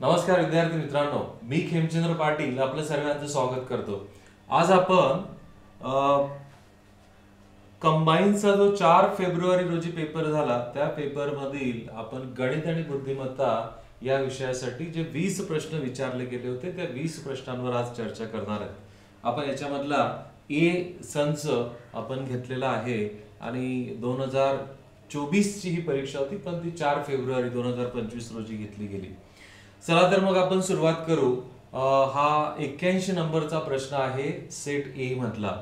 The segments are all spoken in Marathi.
नमस्कार विद्यार्थी मित्रांनो, मी खेमचंद्र पाटील आपलं सर्वांचं स्वागत करतो। आज आपण कंबाईनचा जो 4 फेब्रुवारी रोजी पेपर झाला त्या पेपर मधील आपण गणित आणि बुद्धिमत्ता या विषयासाठी जे 20 प्रश्न विचारले गेले होते त्या 20 प्रश्नांवर आज चर्चा करणार आहोत। आपण याच्यामधला ए संच आपण घेतलेला आहे आणि 2024 ची ही परीक्षा होती, पण ती 4 फेब्रुवारी 2025 रोजी घेतली गेली। चला तर मग आपण सुरुवात करू। हा 81 नंबरचा प्रश्न आहे सेट ए मधला।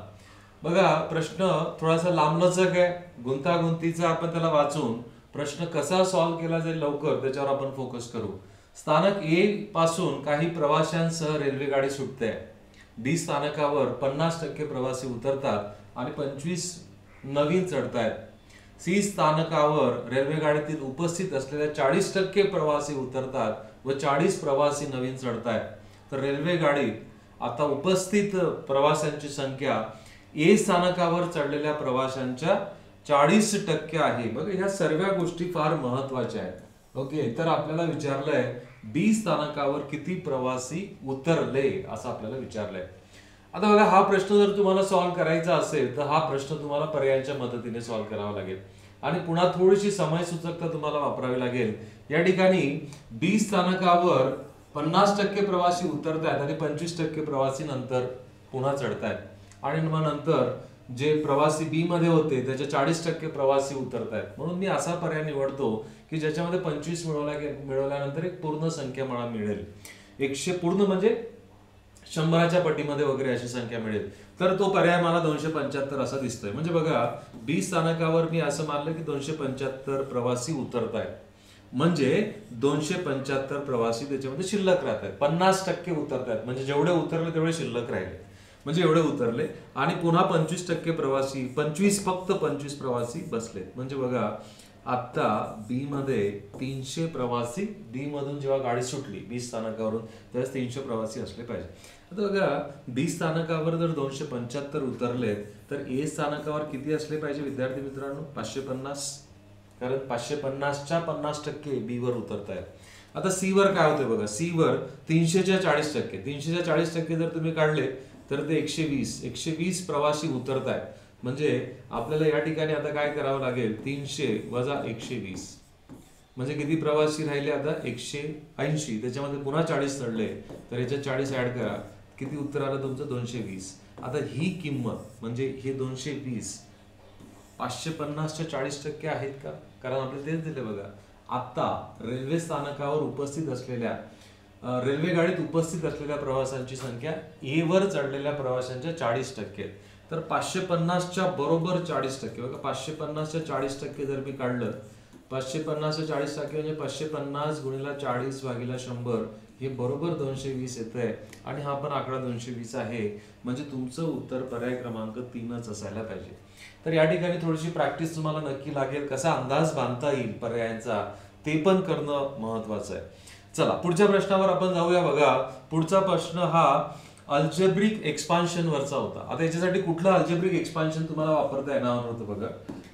बघा, प्रश्न थोडासा लांबलचक आहे, गुंतागुंतीचा। आपण त्याला वाचून प्रश्न कसा सॉल्व्ह केला जाईल लवकर त्याच्यावर आपण फोकस करू। स्थानक ए पासून काही प्रवाशांसह रेल्वे गाडी सुटते। बी स्थानकावर 50% प्रवासी उतरतात आणि 25 नवीन चढतायत। सी स्थानकावर रेल्वे गाडीतील उपस्थित असलेल्या 40% प्रवासी उतरतात व 40 प्रवासी नवीन चढतायत। तर रेल्वे गाडीत आता उपस्थित प्रवाशांची संख्या ए स्थानकावर चढलेल्या प्रवाशांच्या 40% आहे। बघा, ह्या सर्व गोष्टी फार महत्त्वाच्या आहेत। ओके, तर आपल्याला विचारलंय बी स्थानकावर किती प्रवासी उतरले असं आपल्याला विचारलंय। आता बघा, हा प्रश्न जर तुम्हाला सॉल्व्ह करायचा असेल तर हा प्रश्न तुम्हाला पर्यायांच्या मदतीने सॉल्व्ह करावा लागेल आणि पुन्हा थोडीशी समय सूचकता तुम्हाला वापरावी लागेल। या ठिकाणी बी स्थानकावर 50% प्रवासी उतरतायत आणि 25% प्रवासी नंतर पुन्हा चढतायत आणि मग नंतर जे प्रवासी बी मध्ये होते त्याच्या 40% प्रवासी उतरतायत। म्हणून मी असा पर्याय निवडतो की ज्याच्यामध्ये 25 मिळवल्यानंतर एक पूर्ण संख्या मला मिळेल। 100 पूर्ण म्हणजे 100च्या पटीमध्ये वगैरे अशी संख्या मिळेल। तर तो पर्याय मला 275 असा दिसतोय। म्हणजे बघा, बी स्थानकावर मी असं मानलं की 275 प्रवासी उतरतायत, म्हणजे 275 प्रवासी त्याच्यामध्ये शिल्लक राहतात। 50% उतरतायत म्हणजे जेवढे उतरले तेवढे शिल्लक राहिले, म्हणजे एवढे उतरले आणि पुन्हा 25% प्रवासी फक्त 25 प्रवासी बसलेत। म्हणजे बघा, आता बी मध्ये 300 प्रवासी, बी मधून जेव्हा गाडी सुटली बी स्थानकावरून त्यावेळेस 300 प्रवासी असले पाहिजे। आता बघा, बी स्थानकावर जर 275 उतरलेत तर ए स्थानकावर किती असले पाहिजे विद्यार्थी मित्रांनो? 550, कारण 550च्या 50% बी वर उतरतायत। आता सी वर काय होतंय बघा, सी वर 300च्या 40%, 300च्या 40% जर तुम्ही काढले तर ते 120 प्रवासी उतरतायत। म्हणजे आपल्याला या ठिकाणी आता काय करावं लागेल, 300 वजा 120 म्हणजे किती प्रवासी राहिले आता? 180। त्याच्यामध्ये पुन्हा 40 चढले तर याच्यात 40 ऍड करा, किती उत्तर आलं तुमचं? 220। आता ही किंमत म्हणजे हे 220 550च्या 40% आहेत का? कारण आपल्याला तेच दिले बघा, आता रेल्वे स्थानकावर उपस्थित असलेल्या रेल्वे गाडीत उपस्थित असलेल्या प्रवाशांची संख्या ए वर चढलेल्या प्रवाशांच्या 40%। तर 550च्या बरोबर 40%, बघा 550च्या 40% जर मी काढलं, 550च्या 40% म्हणजे 550 गुणिले 40 भागिले 100 हे बरोबर 220 येतंय आणि हा पण आकडा 220 आहे। म्हणजे तुमचं उत्तर पर्याय क्रमांक 3च असायला पाहिजे। तर या ठिकाणी थोडीशी प्रॅक्टिस तुम्हाला नक्की लागेल, कसा अंदाज बांधता येईल पर्यायांचा ते पण करणं महत्वाचं आहे। चला पुढच्या प्रश्नावर आपण जाऊया। बघा, पुढचा प्रश्न हा अल्जेब्रिक एक्सपान्शन वरचा होता। आता याच्यासाठी कुठलं अल्जेब्रिक एक्सपान्शन तुम्हाला वापरता येणार होतं बघा,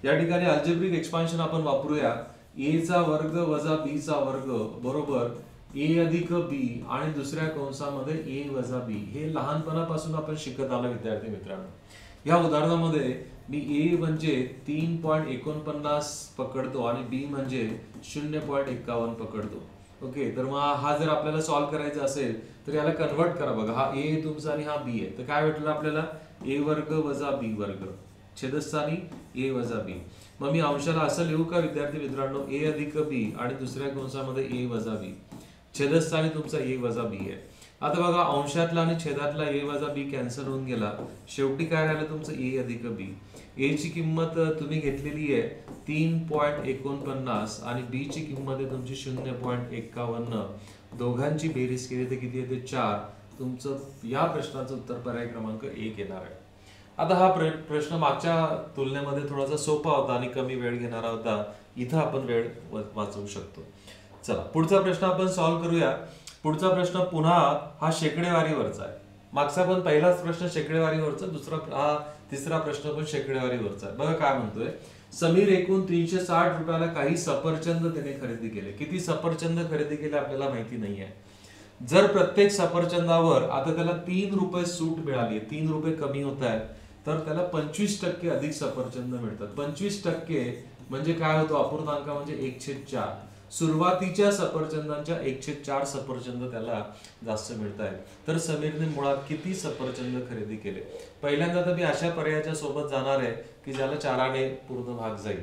या ठिकाणी अल्जेब्रिक एक्सपान्शन आपण वापरूया ए चा वर्ग वजा बी चा वर्ग बरोबर ए अधिक बी आणि दुसऱ्या कंसामध्ये ए वजा बी। हे लहानपणापासून आपण शिकत आलो विद्यार्थी मित्रांनो। या उदाहरणामध्ये मी ए म्हणजे 3.49 पकडतो आणि बी म्हणजे 0.51 पकडतो। ओके, तर मग हा जर आपल्याला सॉल्व्ह करायचा असेल तर याला कन्वर्ट करा। बघा, हा ए तुमचा आणि हा बी आहे, तर काय भेटलं आपल्याला? ए वर्ग वजा बी वर्ग छेदस्थानी ए वजा बी। मग मी अंशाला असं लिहू का विद्यार्थी मित्रांनो? ए अधिक बी आणि दुसऱ्या कंसामध्ये ए वजा बी, छेदस्थानी तुमचा ए वजा बी आहे। आता बघा, अंशातला आणि छेदातला ए वजा बी कॅन्सल होऊन गेला, शेवटी काय राहिलं तुमचं? ए अधिक बी। ए ची किंमत तुम्ही घेतलेली आहे 3.49 आणि बी ची किंमत आहे तुमची 0.51। दोघांची बेरीज केली तर किती येते? 4। तुमचं या प्रश्नाचं उत्तर पर्याय क्रमांक 1 येणार आहे। आता हा प्रश्न मागच्या तुलनेमध्ये थोडासा सोपा होता आणि कमी वेळ घेणारा होता, इथं आपण वेळ वाचवू शकतो। चला पुढचा प्रश्न आपण सॉल्व्ह करूया। पुढचा प्रश्न पुन्हा हा शेकडेवारीवरचा आहे। मागचा पण पहिलाच प्रश्न शेकडेवारीवरचा, तिसरा प्रश्न पण शेकडेवारीवरचा आहे। बघा काय म्हणतोय, समीर एकूण 360 रुपयाला काही सफरचंद त्याने खरेदी केले. किती सफरचंद खरेदी केले आपल्याला माहिती नाहीये. जर प्रत्येक सफरचंदावर आता त्याला 3 रुपये सूट मिळाली, 3 रुपये कमी होत आहेत, तर त्याला 25% अधिक सफरचंद मिळतात. 25% म्हणजे काय होतो, अपूर्णांक म्हणजे 1/4. सुरुवातीच्या सफरचंदांच्या 1/4 सफरचंद त्याला जास्त मिळत आहेत. तर समीरने मुळात किती सफरचंद खरेदी केले? पहिल्यांदा तर मी अशा पर्यायाच्या सोबत जाणार आहे की ज्याला 4ने पूर्ण भाग जाईल.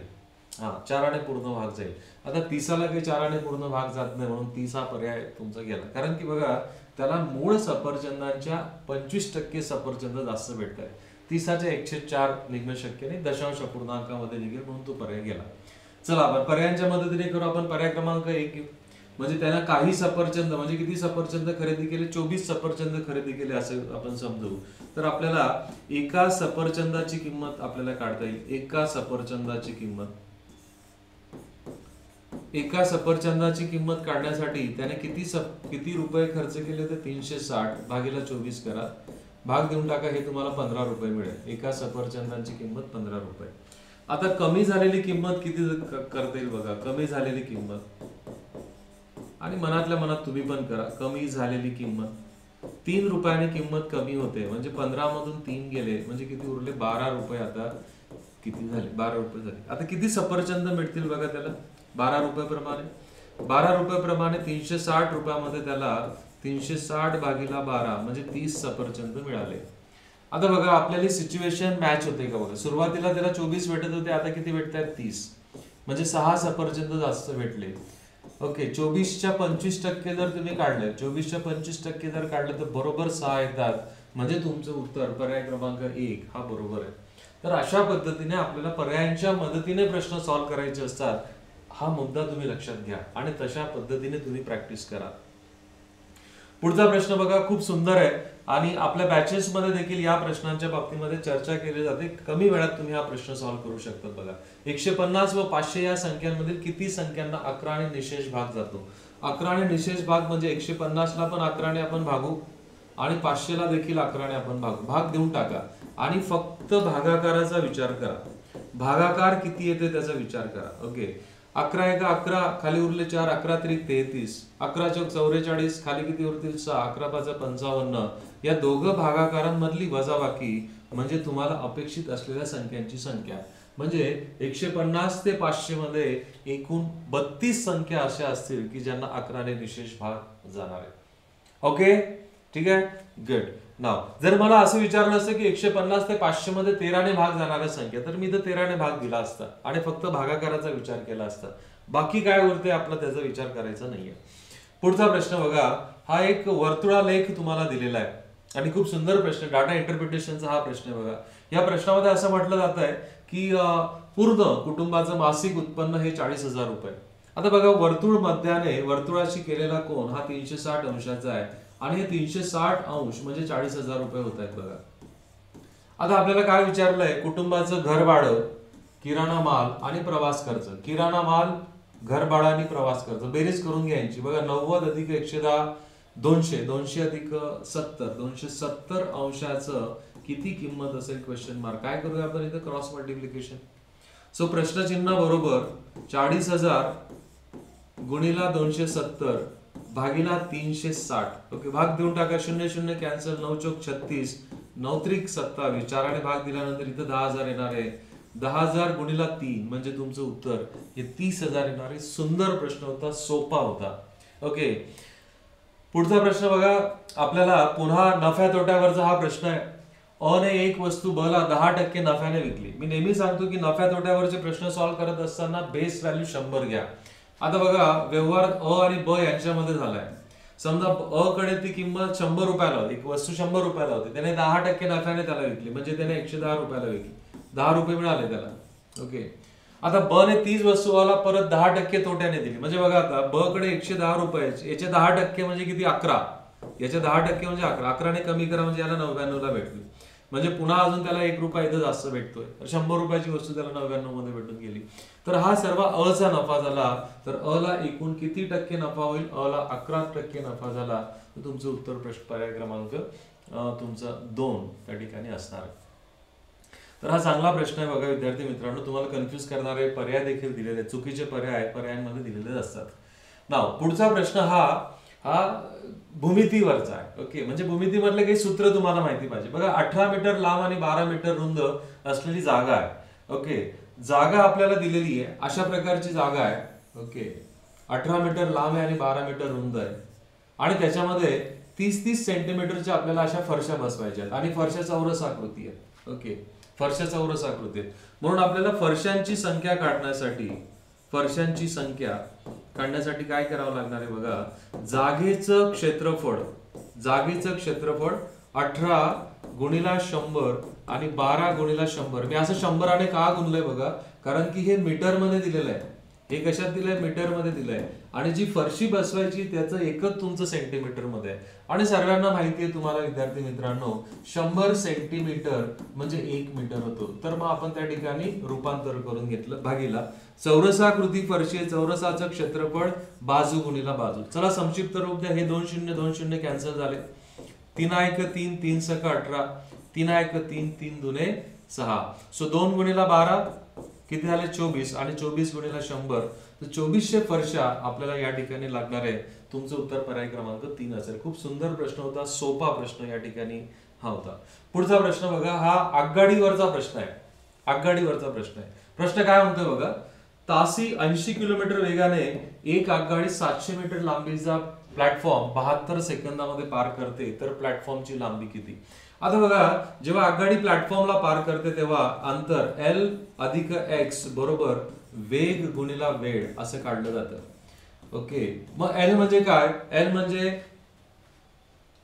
4ने पूर्ण भाग जाईल. आता 30ला काही 4ने पूर्ण भाग जात नाही, म्हणून 30 हा पर्याय तुमचा गेला. कारण की बघा, त्याला मूळ सफरचंदांच्या 25% सफरचंद जास्त भेटत आहे. 30च्या 1/4 निघणं शक्य नाही, दशांश अपूर्णांकामध्ये निघेल, म्हणून तो पर्याय गेला. चला आपण पर्यायांच्या मदतीने करू. आपण पर्याय क्रमांक 1 घेऊ. म्हणजे त्याला काही सफरचंद म्हणजे किती सफरचंद खरेदी केले? 24 सफरचंद खरेदी केले असं आपण समजू. तर आपल्याला एका सफरचंदाची किंमत आपल्याला काढता येईल. एका सफरचंदाची किंमत काढण्यासाठी त्याने किती रुपये खर्च केले? तर 360 भागीला 24 करा, भाग देऊन टाका, हे तुम्हाला 15 रुपये मिळेल. एका सफरचंदाची किंमत 15 रुपये. आता कमी झालेली किंमत किती करता येईल बघा. कमी झालेली किंमत, आणि मनातल्या मनात तुम्ही पण करा, कमी झालेली किंमत 3 रुपयाने किंमत कमी होते, म्हणजे 15 मधून 3 गेले म्हणजे किती उरले? 12 रुपये. आता किती झाले? 12 रुपये झाले. आता किती सफरचंद मिळतील बघा त्याला? 12 रुपये प्रमाणे 360 रुपयामध्ये त्याला 360 भागीला 12 म्हणजे 30 सफरचंद मिळाले. आता बघा, आपल्याला सिच्युएशन मॅच होते का बघा. सुरुवातीला त्याला 24 भेटत होते, आता किती भेटत आहेत? 30, म्हणजे 6 सफरचंद जास्त भेटले. ओके, 24च्या 25% जर तुम्ही काढले, 24च्या 25% जर काढले तर बरोबर 6 येतात. म्हणजे तुमचं उत्तर पर्याय क्रमांक 1 हा बरोबर आहे. तर अशा पद्धतीने आपल्याला पर्यायांच्या मदतीने प्रश्न सॉल्व्ह करायचे असतात. हा मुद्दा तुम्ही लक्षात घ्या आणि तशा पद्धतीने तुम्ही प्रॅक्टिस करा. पुढचा प्रश्न बघा, खूप सुंदर आहे आणि आपल्या बॅचेस मध्ये देखील या प्रश्नांच्या बाबतीमध्ये चर्चा केली जाते. कमी वेळात तुम्ही हा प्रश्न सॉल्व्ह करू शकता. बघा, 150 व 500 या संख्यांमधील किती संख्यांना 11ने निशेष भाग जातो? 11ने निशेष भाग म्हणजे 150ला पण 11ने आपण भागू आणि 500ला देखील 11ने आपण भागू. भाग देऊन टाका आणि फक्त भागाकाराचा विचार करा. भागाकार किती येते त्याचा विचार करा. ओके, 11 × 11, खाली उरले 4, 11 × 3 33, 11 × 4 44, खाली किती उरतील? 6, 11 × 5 55. या दोघं भागाकारांमधली वजाबाकी म्हणजे तुम्हाला अपेक्षित असलेल्या संख्यांची संख्या. म्हणजे 150 ते 500 मध्ये एकूण 32 संख्या अशा असतील की ज्यांना 11ने निशेष भाग जाणार आहे. ओके, ठीक आहे, गुड. नाव जर मला असं विचारलं असतं की 150 ते 500 मध्ये 13ने भाग जाणाऱ्या संख्या, तर मी तर 13ने भाग दिला असता आणि फक्त भागाकाराचा विचार केला असता. बाकी काय उरते आपला त्याचा विचार करायचा नाहीये. पुढचा प्रश्न बघा, हा एक वर्तुळालेख तुम्हाला दिलेला आहे आणि खूप सुंदर प्रश्न, डाटा इंटरप्रिटेशनचा हा प्रश्न बघा. या प्रश्नामध्ये असं म्हटलं जात आहे की पूर्ण कुटुंबाचं मासिक उत्पन्न हे 40,000 रुपये. आता बघा, वर्तुळ मध्याने वर्तुळाशी केलेला कोन हा 360 अंशाचा आहे आणि हे 360 अंश म्हणजे 40,000 रुपये होत आहेत बघा. आता आपल्याला काय विचारलंय? कुटुंबाचं घर भाडं, किराणा माल आणि प्रवास खर्च. किराणा माल, घर भाडं आणि प्रवास खर्च बेरीज करून घ्यायची बघा. 90 अधिक 110 200, 200 अधिक 70, 270 अंशाचं किती किंमत असेल? Question mark. काय करूया आपण इथं? Cross multiplication. सो प्रश्नचिन्ह बरोबर 40,000 गुणिला 270 भागीला 360. ओके, भाग देऊन टाका. 0 0 कॅन्सल, 9 चौक 36, 9 त्रिक 27. 4ने भाग दिल्यानंतर इथं 10,000 येणार आहे. 10,000 गुणिला 3 म्हणजे तुमचं उत्तर हे 30,000 येणार आहे. सुंदर प्रश्न होता, सोपा होता. ओके, पुढचा प्रश्न बघा. आपल्याला पुन्हा नफ्या तोट्यावरचा हा प्रश्न आहे. अ ने एक वस्तू ब ला 10% नफ्याने विकली. मी नेहमी सांगतो की नफ्या तोट्यावरचे प्रश्न सॉल्व्ह करत असताना बेस व्हॅल्यू 100 घ्या. आता बघा, व्यवहार अ आणि ब यांच्यामध्ये झालाय. समजा अ कडे ती किंमत 100 रुपयाला होती, एक वस्तू 100 रुपयाला होती, त्याने 10% नफ्याने त्याला विकली, म्हणजे त्याने 110 रुपयाला विकली, 10 रुपये मिळाले त्याला. ओके, आता ब ने तीच वस्तू आला परत 10% तोट्याने दिली. म्हणजे बघा, आता ब कडे 110 रुपये, याचे 10% म्हणजे किती? 11. याचे 10% म्हणजे 11. 11ने कमी करा म्हणजे याला 99 ला भेटली. म्हणजे पुन्हा अजून त्याला 1 रुपया इथं जास्त भेटतोय. 100 रुपयाची वस्तू त्याला 99 मध्ये भेटून गेली. तर हा सर्व अ चा नफा झाला. तर अ ला एकूण किती टक्के नफा होईल? अ ला 11% नफा झाला. तर तुमचं उत्तर प्रश्न पर्याय क्रमांक तुमचा 2 त्या ठिकाणी असणार. तर हा चांगला प्रश्न आहे बघा विद्यार्थी मित्रांनो. तुम्हाला कन्फ्युज करणारे पर्याय देखील दिलेले आहेत, चुकीचे पर्यायांमध्ये दिलेले असतात. नाव पुढचा प्रश्न हा हा भूमितीवरचा आहे. ओके, म्हणजे भूमितीमधले काही सूत्र तुम्हाला माहिती पाहिजे. बघा 18 मीटर लांब आणि 12 मीटर रुंद असलेली जागा आहे. ओके, जागा आपल्याला दिलेली आहे, अशा प्रकारची जागा आहे. ओके, 18 मीटर लांब आहे आणि 12 मीटर रुंद आहे आणि त्याच्यामध्ये 30-30 सेंटीमीटरच्या आपल्याला अशा फरशा बसवायच्या आहेत आणि फरशा चौरस आकृती आहे. ओके, फरशा चौरस आकृती आहेत. म्हणून आपल्याला फरशांची संख्या काढण्यासाठी काय करावं लागणार आहे बघा. जागेचं क्षेत्रफळ 18 गुणिला 100 आणि 12 गुणिला 100. मी असं 100 का गुणलंय बघा, कारण की हे मीटर मध्ये दिलेलं आहे. हे कशात दिलंय? मीटर मध्ये दिलंय. आणि जी फरशी बसवायची त्याचं एकक तुमचं सेंटीमीटर मध्ये आहे. आणि सर्वांना माहिती आहे तुम्हाला विद्यार्थी मित्रांनो, 100 सेंटीमीटर म्हणजे 1 मीटर होतो. तर मग आपण त्या ठिकाणी रूपांतर करून घेतलं भागीला. चौरसाकृती फरशी, चौरसाचं क्षेत्रफळ बाजू गुणिला बाजू. चला संक्षिप्त रूप द्या. हे 2 0 कॅन्सल झाले. 3 1 3 3 6 18 3 1 3 3 2 6. सो 2 गुणिला 12 किती झाले? 24 आणि 24 गुणिला 100. तर 2400 फरशा आपल्याला या ठिकाणी लागणार आहे. तुमचं उत्तर पर्याय क्रमांक 3 असेल. खूप सुंदर प्रश्न होता, सोपा प्रश्न या ठिकाणी हा होता. पुढचा प्रश्न बघा, हा आगगाडीवरचा प्रश्न आहे. प्रश्न काय म्हणतोय बघा. तासी 80 किलोमीटर वेगाने एक आगगाडी 700 मीटर लांबीचा प्लॅटफॉर्म 72 सेकंदामध्ये पार करते, तर प्लॅटफॉर्मची लांबी किती? आता बघा, जेव्हा आगगाडी प्लॅटफॉर्मला पार करते तेव्हा अंतर L अधिक X बरोबर वेग गुणिला वेळ असं काढलं जातं. ओके, मग L म्हणजे काय? L म्हणजे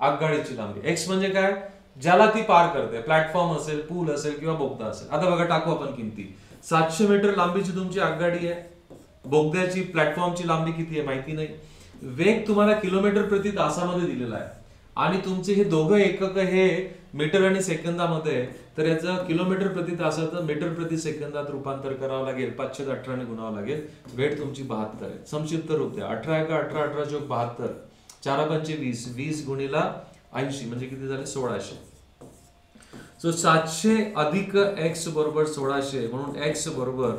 आगगाडीची लांबी. X म्हणजे काय? ज्याला ती पार करते, प्लॅटफॉर्म असेल, पूल असेल किंवा बोगदा असेल. आता बघा, टाकू आपण किमती. 700 मीटर लांबीची तुमची आगगाडी आहे. बोगद्याची प्लॅटफॉर्मची लांबी किती आहे माहिती नाही. वेग तुम्हाला किलोमीटर प्रति तासामध्ये दिलेला आहे आणि तुमचे हे दोघं एकक हे मीटर आणि सेकंदामध्ये, तर याचं किलोमीटर प्रति तासाचं मीटर प्रति सेकंदात रूपांतर करावं लागेल. 518 ने गुणावं लागेल. वेळ तुमची 72 आहे. संक्षिप्त रूप द्या. 18 1 18 18 चौक 72 4 5 20 20 गुणिला 80 म्हणजे किती झाले? 1600. सो 700 अधिक x बरोबर 1600, म्हणून x बरोबर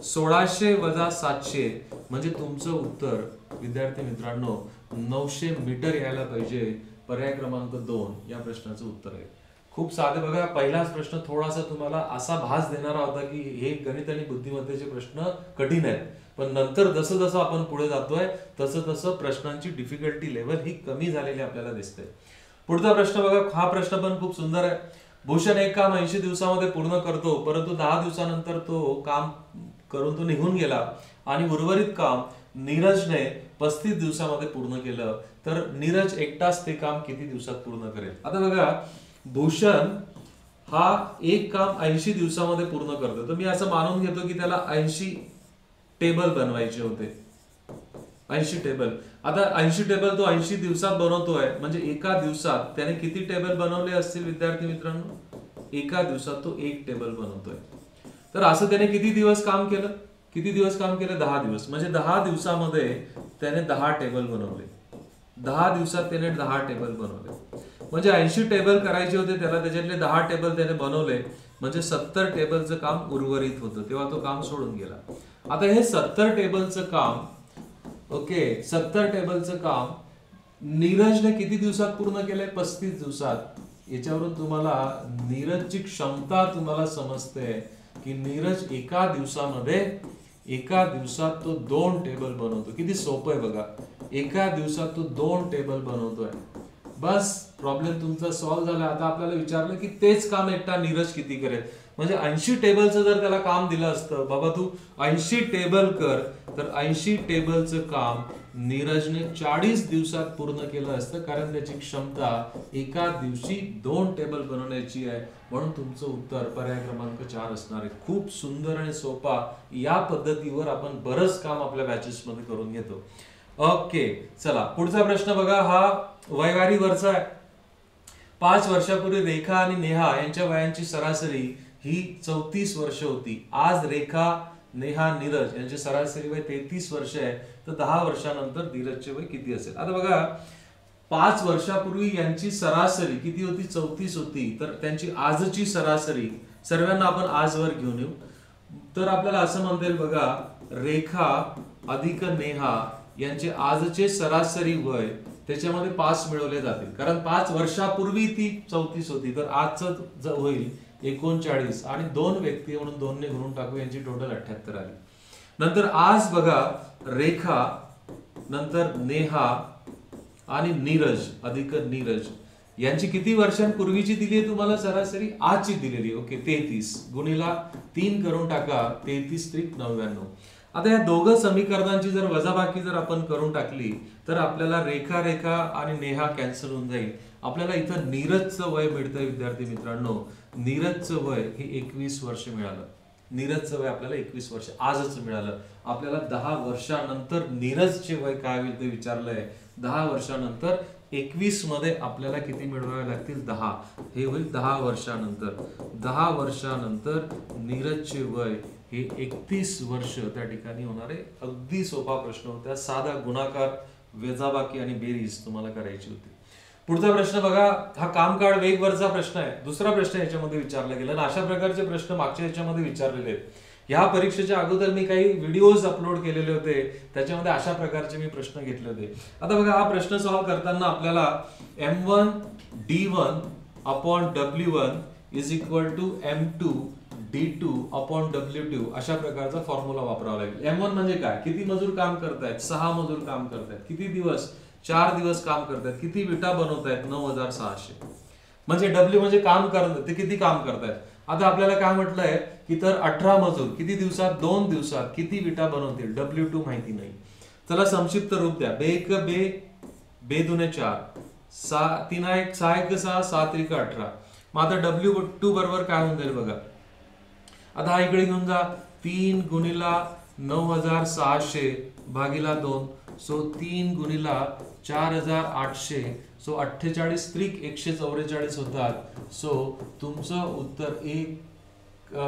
1600 वजा 700 म्हणजे तुमचं उत्तर विद्यार्थी मित्रांनो 900 मीटर यायला पाहिजे. पर्याय क्रमांक 2 या प्रश्नाचं उत्तर आहे. खूप साधे बघा. पहिलाच प्रश्न थोडासा तुम्हाला असा भास देणारा होता की हे गणित आणि बुद्धिमत्तेचे प्रश्न कठीण आहेत, पण नंतर जसं जसं आपण पुढे जातोय तसं तसं प्रश्नांची डिफिकल्टी लेवल ही कमी झालेली आपल्याला दिसते. पुढचा प्रश्न बघा. हा प्रश्न पण खूप सुंदर आहे. भूषण एक काम 80 दिवसामध्ये पूर्ण करतो, परंतु 10 दिवसानंतर तो काम करून तो निघून गेला आणि उर्वरित काम नीरजने 35 दिवसामध्ये पूर्ण केलं, तर नीरज एकटाच ते काम किती दिवसात पूर्ण करेल? आता बघा, भूषण हा एक काम 80 दिवसामध्ये पूर्ण करतो, तर मी असं मानून घेतो की त्याला 80 टेबल बनवायचे होते. 80 टेबल. आता 80 टेबल तो 80 दिवसात बनवतोय, म्हणजे एका दिवसात त्याने किती टेबल बनवले असतील विद्यार्थी मित्रांनो? एका दिवसात तो 1 टेबल बनवतोय. तर असं त्याने किती दिवस काम केलं? 10 दिवस. म्हणजे 10 दिवसामध्ये त्याने 10 टेबल बनवले. 10 दिवसात त्याने 10 टेबल बनवले. म्हणजे 80 टेबल करायचे होते त्याला, त्याच्यातले 10 टेबल त्याने बनवले, म्हणजे 70 टेबलचं काम उर्वरित होतं. तेव्हा तो काम सोडून गेला. आता हे 70 टेबलचं काम, ओके, 70 टेबलचं काम नीरजने किती दिवसात पूर्ण केलंय? 35 दिवसात. याच्यावरून तुम्हाला नीरजची क्षमता तुम्हाला समजते की नीरज एका दिवसात तो 2 टेबल बनवतो. किती सोपं आहे बघा. एका दिवसात तो 2 टेबल बनवतोय. बस, प्रॉब्लेम तुमचा सॉल्व्ह झाला. आता आपल्याला विचारलं की तेच काम एकटा नीरज किती करेल. म्हणजे 80 टेबलचं जर त्याला काम दिलं असतं, बाबा तू 80 टेबल कर, तर 80 टेबलचं काम नीरजने 40 दिवसात पूर्ण केलं असतं, कारण त्याची क्षमता एका दिवशी 2 टेबल बनवण्याची आहे. म्हणून तुमचं उत्तर पर्याय क्रमांक 4 असणार आहे. खूप सुंदर आणि सोपा. या पद्धतीवर आपण बरंच काम आपल्या बॅचेस मध्ये करून घेतो. ओके, चला पुढचा प्रश्न बघा. हा वयवारीवरचा आहे. 5 वर्षापूर्वी रेखा आणि नेहा यांच्या वयांची सरासरी ही 34 वर्ष होती. आज रेखा, नेहा, नीरज यांचे सरासरी वय 33 वर्ष आहे, तर 10 वर्षानंतर नीरजचे वय किती असेल? आता बघा, 5 वर्षापूर्वी यांची सरासरी किती होती? 34 होती. तर त्यांची आजची सरासरी सर्वांना आपण आजवर घेऊन येऊ. तर आपल्याला असं म्हणता येईल बघा, रेखा अधिक नेहा यांचे आजचे सरासरी वय त्याच्यामध्ये 5 मिळवले जातील, कारण 5 वर्षापूर्वी ती 34 होती, तर आजचं होईल 39 आणि 2 व्यक्ती म्हणून 2 ने गुणून टाकू, यांची टोटल 78 आली. नंतर आज बघा, रेखा नंतर नेहा आणि नीरज अधिक नीरज यांची किती वर्षांपूर्वीची दिली आहे तुम्हाला सरासरी, आजची दिलेली. ओके, 33 गुणिला 3 करून टाका, 33 त्रिक 99. आता या दोघं समीकरणांची जर वजाबाकी जर आपण करून टाकली तर आपल्याला रेखा रेखा आणि नेहा कॅन्सल होऊन जाईल. आपल्याला इथं नीरजचं वय मिळतंय विद्यार्थी मित्रांनो, नीरजचं वय हे 21 वर्ष मिळालं. नीरजचं वय आपल्याला 21 वर्ष आजच मिळालं. आपल्याला 10 वर्षानंतर नीरजचे वय काय होईल ते विचारलंय. 10 वर्षानंतर 21 मध्ये आपल्याला किती मिळवावे लागतील, 10. हे होईल 10 वर्षानंतर. 10 वर्षानंतर नीरजचे वय हे 31 वर्ष त्या ठिकाणी होणार आहे. अगदी सोपा प्रश्न होता, साधा गुणाकार, वजाबाकी आणि बेरीज तुम्हाला करायची होती. पुढचा प्रश्न बघा, हा काम काढ वेगवरचा प्रश्न आहे. दुसरा प्रश्न याच्यामध्ये विचारला गेला आणि अशा प्रकारचे प्रश्न मागच्या याच्यामध्ये विचारलेले आहेत. ह्या परीक्षेच्या अगोदर मी काही व्हिडिओज अपलोड केलेले होते, त्याच्यामध्ये अशा प्रकारचे मी प्रश्न घेतले होते. आता बघा, हा प्रश्न सॉल्व्ह करताना आपल्याला M1 D1 upon W1 is equal to M2 D2 upon W2 अशा प्रकारचा फॉर्म्युला वापरावा लागेल. M1 म्हणजे काय, किती मजूर काम करतायत, 6 मजूर काम करतायत. किती दिवस, 4 दिवस काम करतायत. किती विटा बनवतायत, 9600. म्हणजे W म्हणजे काम करतात, ते किती काम करतायत. आता आपल्याला काय म्हटलंय की तर 18 मजूर किती दिवसात, 2 दिवसात किती विटा बनवतील, W2 माहिती नाही. चला संक्षिप्त रूप द्या. बे 2 4, 3 1 6 1 6, 7 3 18. मग आता W2 बरोबर काय होऊन जाईल बघा. आता हा इकडे घेऊन जा, 3 गुणिला 9600 भागिला 2, सो 3 गुणिला 4800, सो 48 त्रिक 144 होतात. सो तुमचं उत्तर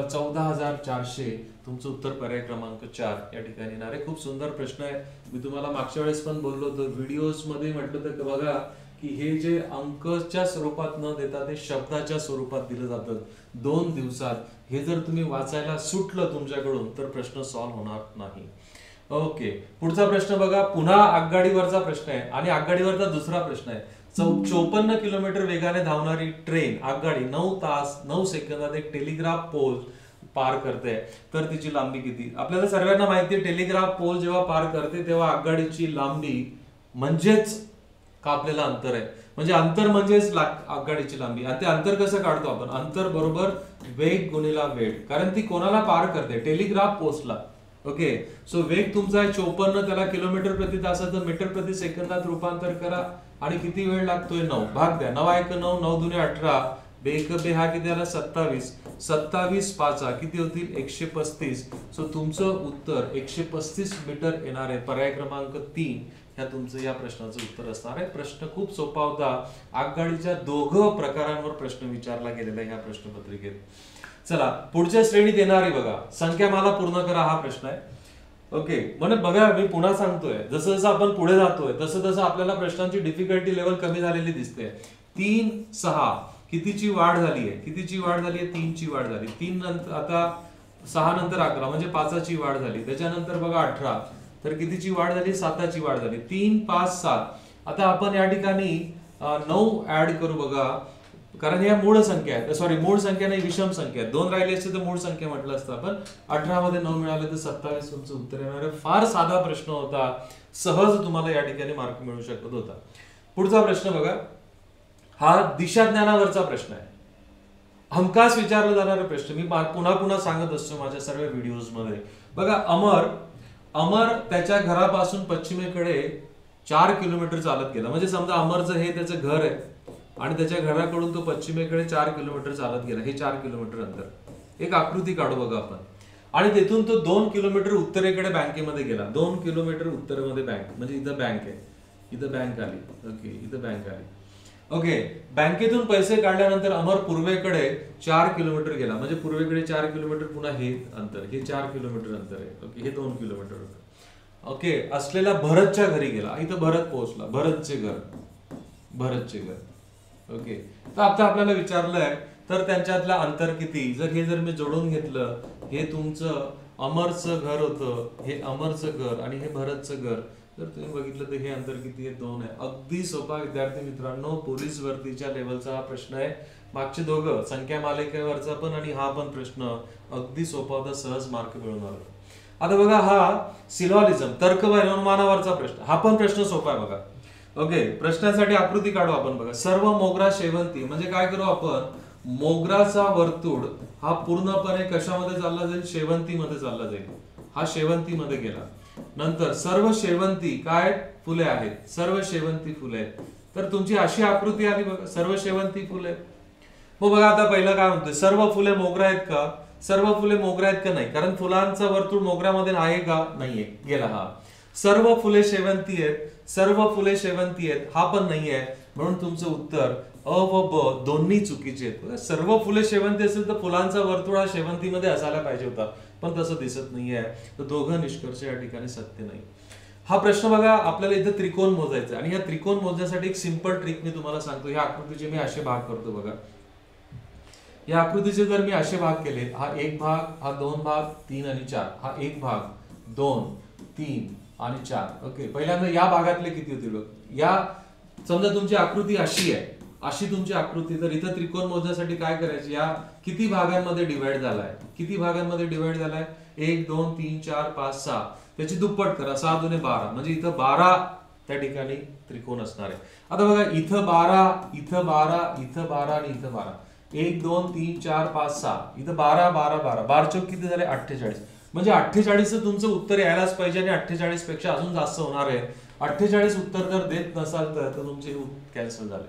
14,400. तुमचं उत्तर पर्याय क्रमांक 4 या ठिकाणी येणार आहे. खूप सुंदर प्रश्न आहे. मी तुम्हाला मागच्या वेळेस पण बोललो होतो, व्हिडिओज मध्ये म्हटलं तर बघा की हे जे अंकच्या स्वरूपात न देता ते शब्दाच्या स्वरूपात दिलं जातं 2 दिवसात. हे जर तुम्ही वाचायला सुटलं तुमच्याकडून तर प्रश्न सॉल्व्ह होणार नाही. ओके, पुढचा प्रश्न बघा, पुन्हा आगगाडीवरचा प्रश्न आहे आणि आगगाडीवरचा दुसरा प्रश्न आहे. 54 किलोमीटर वेगाने धावणारी ट्रेन आगगाडी 9 तास 9 सेकंदात एक टेलिग्राफ पोल पार करते, तर तिची लांबी किती. आपल्याला सर्वांना माहिती आहे, टेलिग्राफ पोल जेव्हा पार करते तेव्हा आगगाडीची लांबी म्हणजेच कापलेलं अंतर आहे. म्हणजे अंतर म्हणजेच आगगाडीची लांबी. आणि ते अंतर कसं काढतो आपण, अंतर बरोबर वेग गुणिला वेळ, कारण ती कोणाला पार करते, टेलिग्राफ पोस्टला. ओके, सो वेग तुमचा आहे 54, त्याला किलोमीटर प्रति तासाचं मीटर प्रति सेकंदात रूपांतर करा आणि किती वेळ लागतोय, 9. भाग द्या, 9 1 9, 9 2 18, बे 1 बे हा किती आला 27, 27 5 किती होतील 135. सो तुमचं उत्तर 135 मीटर येणार आहे. पर्याय क्रमांक 3 ह्या तुमचं या प्रश्नाचं उत्तर असणार आहे. प्रश्न खूप सोपा होता. आगगाडीच्या दोघं प्रकारांवर प्रश्न विचारला गेलेला आहे ह्या प्रश्नपत्रिकेत. चला पुढच्या श्रेणीत येणारी बघा, संख्यामाला पूर्ण करा हा प्रश्न आहे. ओके, म्हणजे बघा मी पुन्हा सांगतोय, जसं जसं आपण पुढे जातोय तसं तसं आपल्याला प्रश्नांची डिफिकल्टी लेवल कमी झालेली दिसते. 3 6 कितीची वाढ झाली आहे, कितीची वाढ झाली आहे, 3 ची वाढ झाली. 3 नंतर आता 6 नंतर 11 म्हणजे 5 ची वाढ झाली. त्याच्यानंतर बघा 18, तर कितीची वाढ झाली, 7 ची वाढ झाली. 3 5 7. आता आपण या ठिकाणी 9 ऍड करू बघा, कारण या मूळ संख्या आहेत, सॉरी मूळ संख्या नाही विषम संख्या आहेत. 2 राहिली असते तर मूळ संख्या म्हटलं असतं आपण. 18 मध्ये 9 मिळाले तर 27 तुमचं उत्तर येणार आहे. फार साधा प्रश्न होता, सहज तुम्हाला या ठिकाणी मार्क मिळू शकत होता. पुढचा प्रश्न बघा, हा दिशाज्ञानावरचा प्रश्न आहे. हमखास विचारला जाणारा प्रश्न, मी पुन्हा पुन्हा सांगत असतो माझ्या सर्व व्हिडिओज मध्ये. बघा, अमर त्याच्या घरापासून पश्चिमेकडे 4 किलोमीटर चालत गेला. म्हणजे समजा अमरचं हे त्याचं घर आहे आणि त्याच्या घराकडून तो पश्चिमेकडे 4 किलोमीटर चालत गेला. हे 4 किलोमीटर अंतर. एक आकृती काढू बघा आपण. आणि तिथून तो 2 किलोमीटर उत्तरेकडे बँकेमध्ये गेला. 2 किलोमीटर उत्तरेमध्ये बँक, म्हणजे इथं बँक आहे, इथं बँक आली. ओके, इथं बँक आली. ओके, बँकेतून पैसे काढल्यानंतर अमर पूर्वेकडे 4 किलोमीटर गेला. म्हणजे पूर्वेकडे 4 किलोमीटर, पुन्हा हे अंतर, हे 4 किलोमीटर अंतर आहे. ओके, हे 2 किलोमीटर होतं. ओके, असलेल्या भरतच्या घरी गेला. इथं भरत पोहोचला, भरतचे घर. ओके, तर आता आपल्याला विचारलंय तर त्यांच्यातलं अंतर किती, जर मी जोडून घेतलं, हे तुमचं अमरचं घर होतं, हे अमरचं घर आणि हे भरतचं घर, जर तुम्ही बघितलं तर हे अंतर किती आहे, 2 आहे. अगदी सोपा विद्यार्थी मित्रांनो, पोलीस भरतीच्या लेवलचा हा प्रश्न आहे. मागचे दोघं संख्या मालिकेवरचा पण आणि हा पण प्रश्न अगदी सोपा होता, सहज मार्क मिळून आला. आता बघा, हा सिलॉलिझम तर्क वर्णमानावरचा प्रश्न, हा पण प्रश्न सोपा आहे बघा. ओके, प्रश्नासाठी आकृती काढू आपण. बघा, सर्व मोगरा शेवंती म्हणजे काय करू आपण, मोगराचा वर्तुळ हा पूर्णपणे कशामध्ये चालला जाईल, शेवंतीमध्ये चालला जाईल. हा शेवंतीमध्ये गेला. नंतर सर्व शेवंती काय फुले आहेत, सर्व शेवंती फुले आहेत. तर तुमची अशी आकृती आली बघा, सर्व शेवंती फुले. मग बघा, आता पहिलं काय म्हणतोय, सर्व फुले मोगरा आहेत का, सर्व फुले मोगरा आहेत का, नाही, कारण फुलांचा वर्तुळ मोगऱ्यामध्ये आहे का, नाहीये, गेला हा. सर्व फुले शेवंती आहेत, सर्व फुले शेवंती आहेत, हा पण नाहीये, म्हणून तुमचं उत्तर अ व ब दोन्ही चुकीचे आहेत. सर्व फुले शेवंती असेल तर फुलांचा वर्तुळ हा शेवंतीमध्ये असायला पाहिजे होता, पण तसं दिसत नाहीये, तर दोघं निष्कर्ष या ठिकाणी सत्य नाही. हा प्रश्न बघा, आपल्याला इथं त्रिकोण मोजायचा आणि या त्रिकोण मोजण्यासाठी एक सिंपल ट्रिक मी तुम्हाला सांगतो. ह्या आकृतीचे मी असे भाग करतो बघा. या आकृतीचे जर मी असे भाग केले, हा 1 भाग, हा 2 भाग, 3 आणि 4, हा 1 भाग, 2, 3 आणि 4. ओके, पहिल्यांदा या भागातले किती होतील बघ. या समजा तुमची आकृती अशी आहे, अशी तुमची आकृती, तर इथं त्रिकोण मोजण्यासाठी काय करायचे, या किती भागांमध्ये डिवाइड झालाय, किती भागांमध्ये डिवाइड झालाय, 1 2 3 4 5 6, त्याची दुप्पट करा, 6 दुने 12, म्हणजे इथं 12 त्या ठिकाणी त्रिकोण असणार आहे. आता बघा, इथं 12, इथं 12, इथं 12 आणि इथं 12, 1 2 3 4 5 6, इथं 12 12 12, 12 चौक किती झाले, 48. म्हणजे 48 तुमचं उत्तर यायलाच पाहिजे आणि 48 पेक्षा अजून जास्त होणार आहे. 48 उत्तर जर देत नसाल तर तुमचे कॅन्सल झाले.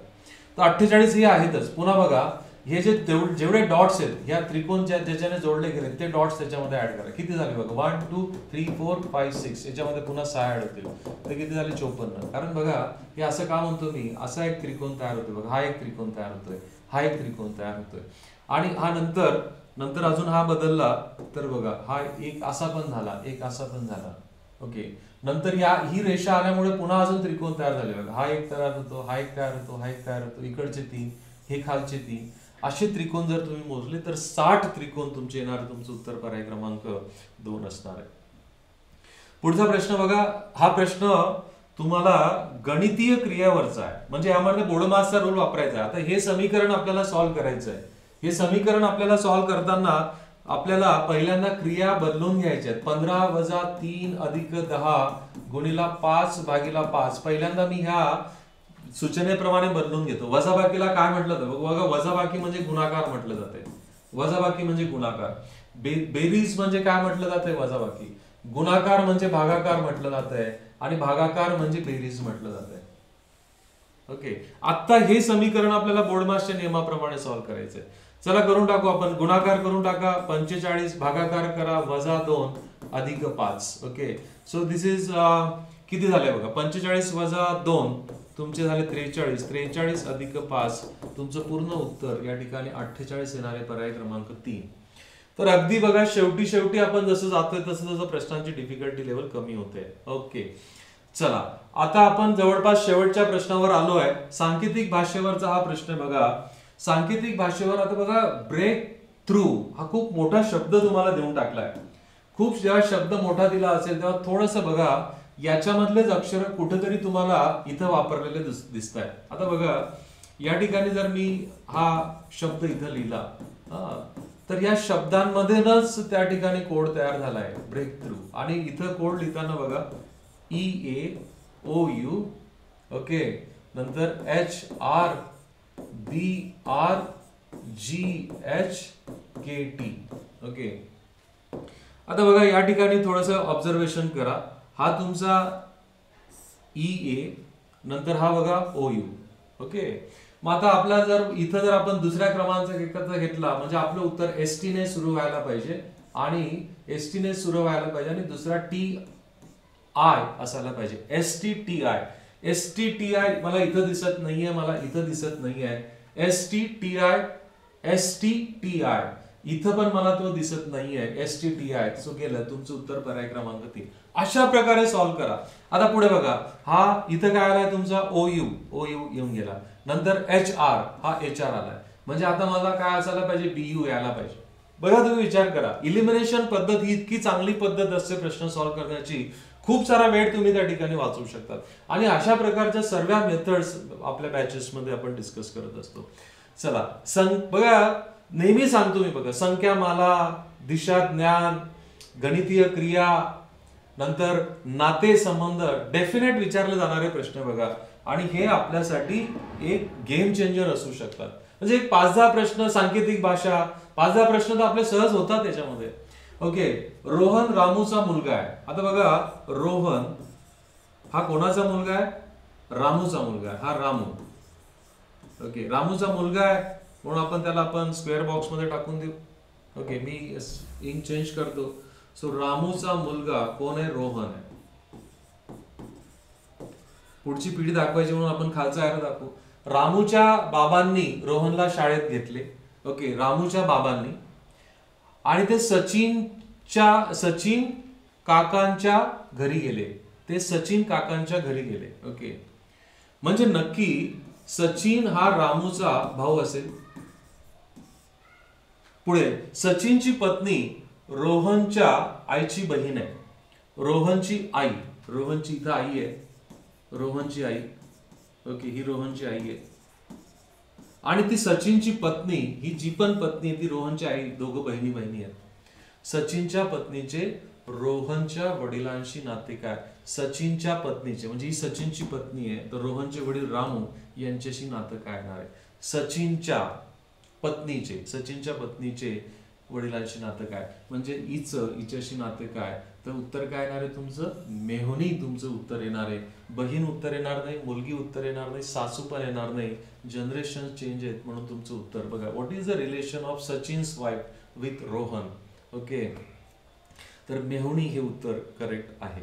तर 48 हे आहेतच. पुन्हा बघा, हे जे जेवढे डॉट्स आहेत ह्या त्रिकोण ज्याच्याने जोडले गेले ते डॉट्स त्याच्यामध्ये ऍड करा. किती झाले बघा, 1 2 3 4 5 6, याच्यामध्ये पुन्हा 6 ऍड होतील, तर किती झाले, 54. कारण बघा, हे असं का म्हणतो मी, असा एक त्रिकोण तयार होतोय बघा, हा एक त्रिकोण तयार होतोय, हा एक त्रिकोण तयार होतोय, आणि हा नंतर अजून हा बदलला तर बघा, हा एक असा पण झाला, एक असा पण झाला. ओके, नंतर ही रेषा आल्यामुळे पुन्हा अजून त्रिकोण तयार झाले बघा, हा एक तयार होतो, हा एक तयार होतो, हा एक तयार होतो, इकडचे 3, हे खालचे 3, असे त्रिकोण जर तुम्ही मोजले तर 60 त्रिकोण तुमचे येणार. तुमचं उत्तर पर्याय क्रमांक 2 असणार आहे. पुढचा प्रश्न बघा, हा प्रश्न तुम्हाला गणितीय क्रियावरचा आहे, म्हणजे यामध्ये बोडमासचा रूल वापरायचा आहे. आता हे समीकरण आपल्याला सॉल्व्ह करायचं आहे. हे समीकरण आपल्याला सॉल्व्ह करताना आपल्याला पहिल्यांदा क्रिया बदलून घ्यायच्या आहेत. 15 वजा 3 अधिक 10 गुणिला 5 भागिला 5. पहिल्यांदा मी ह्या सूचनेप्रमाणे बदलून घेतो. वजाबाकीला काय म्हटलं जातं बघा, वजाबाकी म्हणजे गुणाकार म्हटलं जाते. वजाबाकी म्हणजे गुणाकार. बेरीज म्हणजे काय म्हटलं जाते, वजाबाकी. गुणाकार म्हणजे भागाकार म्हटलं जातंय आणि भागाकार म्हणजे बेरीज म्हटलं जातंय. ओके, आता हे समीकरण आपल्याला बोर्डमासच्या नियमाप्रमाणे सॉल्व्ह करायचंय. चला करून टाकू आपण. गुणाकार करून टाका, 45 भागाकार करा, वजा 2 अधिक 5. ओके, सो दिस इज किती झाले बघा, 45 वजा 2 तुमचे झाले 43. 43 अधिक 5 तुमचं पूर्ण उत्तर या ठिकाणी 48 येणारे पर्याय क्रमांक 3. तर अगदी बघा, शेवटी आपण जसं जातोय तसं प्रश्नांची डिफिकल्टी लेवल कमी होते. ओके, चला आता आपण जवळपास शेवटच्या प्रश्नावर आलो आहे. सांकेतिक भाषेवरचा हा प्रश्न बघा. सांकेतिक भाषेवर आता बघा, ब्रेक थ्रू हा खूप मोठा शब्द तुम्हाला देऊन टाकलाय. खूप जेव्हा शब्द मोठा दिला असेल तेव्हा थोडंसं बघा, याच्यामधलेच अक्षर कुठेतरी तुम्हाला इथं वापरलेले दिसत आहेत. आता बघा, या ठिकाणी जर मी हा शब्द इथं लिहिला, तर या शब्दांमध्येच त्या ठिकाणी कोड तयार झालाय, ब्रेक थ्रू. आणि इथं कोड लिहिताना बघा, EAOU, ओके, नंतर HRBRGHKT. ओके, आता बघा या ठिकाणी थोडंसं ऑब्झर्वेशन करा. हा तुमचा EA, नंतर हा बघा OU. ओके, मग आता आपला जर इथं जर आपण दुसऱ्या क्रमांकाचा घेतला म्हणजे आपलं उत्तर ST ने सुरू व्हायला पाहिजे आणि ST ने सुरू व्हायला पाहिजे आणि दुसरा TI असायला पाहिजे. STTI. STTI मला इथं दिसत नाहीये, मला इथं दिसत नाहीये. STTI इथं पण मला तो दिसत नाहीये. STTI. सो गेलं तुमचं उत्तर पर्याय क्रमांक 3. अशा प्रकारे सॉल्व्ह करा. आता पुढे बघा, हा इथं काय आलाय तुमचा OU येऊन गेला. नंतर HR, हा HR आलाय. म्हणजे आता मला काय असायला पाहिजे, BU यायला पाहिजे. बघा तुम्ही विचार करा, इलिमिनेशन पद्धत ही इतकी चांगली पद्धत असते प्रश्न सॉल्व्ह करण्याची, खूप सारा वेळ तुम्ही त्या ठिकाणी वाचवू शकतात. आणि अशा प्रकारच्या सर्व मेथड्स आपल्या बॅचेसमध्ये आपण डिस्कस करत असतो. चला बघा, नेहमी सांगतो मी, बघा संख्यामाला, दिशा ज्ञान, गणितीय क्रिया, नंतर नाते संबंध डेफिनेट विचारले जाणारे प्रश्न बघा. आणि हे आपल्यासाठी एक गेम चेंजर असू शकतात. म्हणजे एक 5-10 प्रश्न सांकेतिक भाषा, 5-10 प्रश्न तर आपले सहज होतात त्याच्यामध्ये. ओके, रोहन रामूचा मुलगा आहे. आता बघा, रोहन हा कोणाचा मुलगा आहे, रामूचा मुलगा आहे. हा रामू, ओके, रामूचा मुलगा आहे म्हणून आपण त्याला स्क्वेअर बॉक्स मध्ये टाकून देऊ. ओके, मी इंक चेंज करतो. सो रामूचा मुलगा कोण आहे, रोहन आहे. पुढची पिढी दाखवायची म्हणून आपण खालचा एरो दाखवू. रामूच्या बाबांनी रोहनला शाळेत घेतले. ओके, रामूच्या बाबांनी, आणि ते सचिन काकांच्या घरी गेले. ते सचिन काकांच्या घरी गेले. ओके, म्हणजे नक्की सचिन हा रामूचा भाऊ असेल. पुढे, सचिनची पत्नी रोहनच्या आईची बहीण आहे. रोहनची आई, रोहनची इथं आई आहे, रोहनची आई. ओके, ही रोहनची आई आहे. आणि ती सचिनची पत्नी, ही जी पण पत्नी आहे ती रोहनची आई, दोघं बहिणी आहेत. सचिनच्या पत्नीचे रोहनच्या वडिलांशी नाते काय, सचिनच्या पत्नीचे, म्हणजे ही सचिनची पत्नी आहे, तर रोहनचे वडील रामू यांच्याशी नातं काय येणार आहे, सचिनच्या पत्नीचे वडिलांशी नातं काय, म्हणजे हिच्याशी नातं काय, तर उत्तर काय येणार आहे तुमचं, मेहुणी तुमचं उत्तर येणार आहे. बहीण उत्तर येणार नाही, मुलगी उत्तर येणार नाही, सासू पण येणार नाही. जनरेशन चेंज आहेत म्हणून तुमचं उत्तर बघा, what is the relation of Sachin's wife with Rohan. Okay, तर मेहुणी हे उत्तर करेक्ट आहे.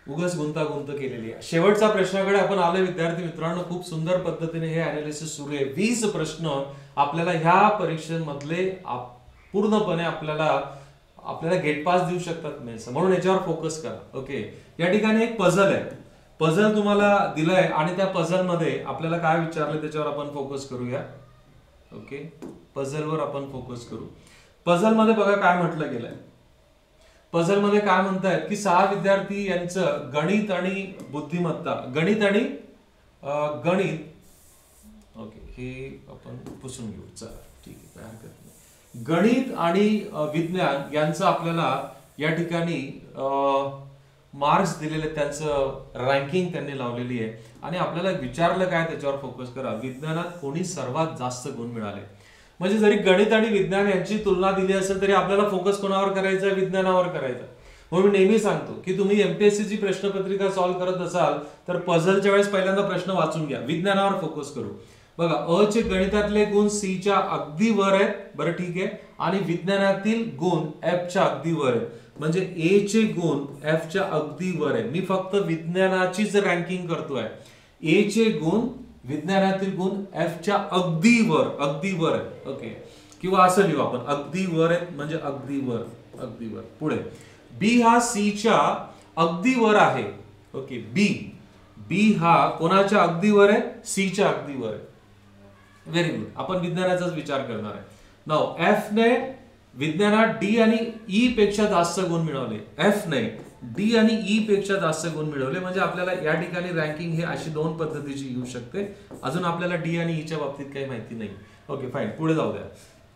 उगाच गुंतागुंत केलेली आहे. शेवटच्या प्रश्नाकडे आपण आलोय विद्यार्थी मित्रांनो. खूप सुंदर पद्धतीने हे अनालिसिस सुरू आहे. 20 प्रश्न आपल्याला ह्या परीक्षेमधले पूर्णपणे आपल्याला गेट पास देऊ शकतात मेन्स, म्हणून याच्यावर फोकस करा. ओके, या ठिकाणी एक पझल आहे, पझल तुम्हाला दिलंय आणि त्या पझल मध्ये आपल्याला काय विचारलं त्याच्यावर आपण फोकस करूया. ओके, पझलवर आपण फोकस करू. पझल मध्ये बघा काय म्हटलं गेलंय. पझल मध्ये काय म्हणतायत की 6 विद्यार्थी यांचं गणित आणि बुद्धिमत्ता, गणित. ओके, हे आपण पुसून घेऊ, चला ठीक आहे, काय हरकत नाही. गणित आणि विज्ञान यांचं आपल्याला या ठिकाणी मार्क्स दिलेले, त्यांचं रँकिंग त्यांनी लावलेली आहे. आणि आपल्याला विचारलं काय त्याच्यावर फोकस करा, विज्ञानात कोणी सर्वात जास्त गुण मिळाले. म्हणजे जरी गणित आणि विज्ञान यांची तुलना दिली असेल तरी आपल्याला फोकस कोणावर करायचा, विज्ञानावर करायचा. म्हणून मी नेहमी सांगतो की तुम्ही एमपीएससीची प्रश्नपत्रिका सॉल्व्ह करत असाल तर पझलच्या वेळेस पहिल्यांदा प्रश्न वाचून घ्या, विज्ञानावर फोकस करू. बघा, अ चे गणितातले गुण सी च्या अगदी वर आहेत, बरं ठीक आहे, आणि विज्ञानातील गुण एफ च्या अगदी वर आहेत. म्हणजे ए चे गुण एफ च्या अगदी वर आहे. मी फक्त विज्ञानाचीच रँकिंग करतोय. ए चे गुण, विज्ञानातील गुण एफ च्या अगदी वर आहे. ओके, किंवा असं लिहू आपण, अगदी वर आहेत म्हणजे अगदी वर. पुढे, बी हा सी च्या अगदी वर आहे. ओके, बी हा कोणाच्या अगदी वर आहे, सी च्या अगदी वर आहे. व्हेरी गुड, आपण विज्ञानाचाच विचार करणार आहे. नाव एफ ने विज्ञानात डी आणि ई पेक्षा जास्त गुण मिळवले. एफ ने डी आणि ई पेक्षा जास्त गुण मिळवले. म्हणजे आपल्याला या ठिकाणी रँकिंग हे अशी 2 पद्धतीची येऊ शकते. अजून आपल्याला डी आणि ई च्या बाबतीत काही माहिती नाही. ओके फाईन, पुढे जाऊ द्या,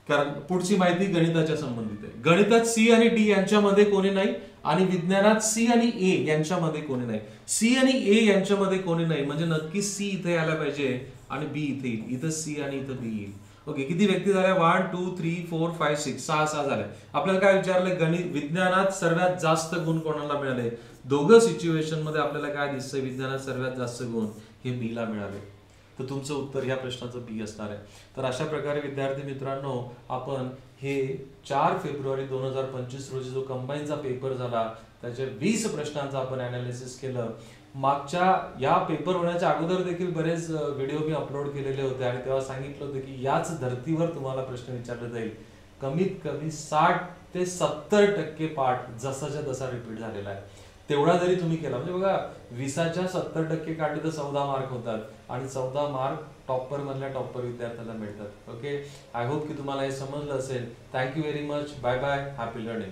कारण पुढची माहिती गणिताच्या संबंधित आहे. गणितात सी आणि डी यांच्यामध्ये कोणी नाही, आणि विज्ञानात सी आणि ए यांच्यामध्ये कोणी नाही. सी आणि ए यांच्यामध्ये कोणी नाही म्हणजे नक्की सी इथे यायला पाहिजे आणि बी इथे येईल. इथं सी आणि इथं बी येईल. ओके, किती व्यक्ती झाल्या, 1 2 3 4 5 6, 6 झाल्या. आपल्याला काय विचारलंय, गणित विज्ञानात सर्वात जास्त गुण कोणाला मिळाले. दोघं सिच्युएशन मध्ये आपल्याला काय दिसतंय, विज्ञानात सर्वात जास्त गुण हे बी ला मिळाले. तर तुमचं उत्तर ह्या प्रश्नाचं बी असणार आहे. तर अशा प्रकारे विद्यार्थी मित्रांनो, आपण हे 4 फेब्रुवारी 2025 रोजी जो कंबाईनचा पेपर झाला त्याच्या 20 प्रश्नांचा आपण अनालिसिस केलं. मागच्या या पेपर होण्याच्या अगोदर देखील बरेच व्हिडिओ मी अपलोड केलेले होते आणि तेव्हा सांगितलं होतं की याच धर्तीवर तुम्हाला प्रश्न विचारले जाईल. कमीत कमी 60 ते 70% पाठ जसाच्या तसा रिपीट झालेला आहे. तेवढा जरी तुम्ही केला म्हणजे बघा 20च्या 70% काढले तर 14 मार्क होतात आणि 14 मार्क टॉपर मधल्या टॉपर विद्यार्थ्यांना मिळतात. ओके, आय होप की तुम्हाला हे समजलं असेल. Thank you very much. Bye bye. Happy learning.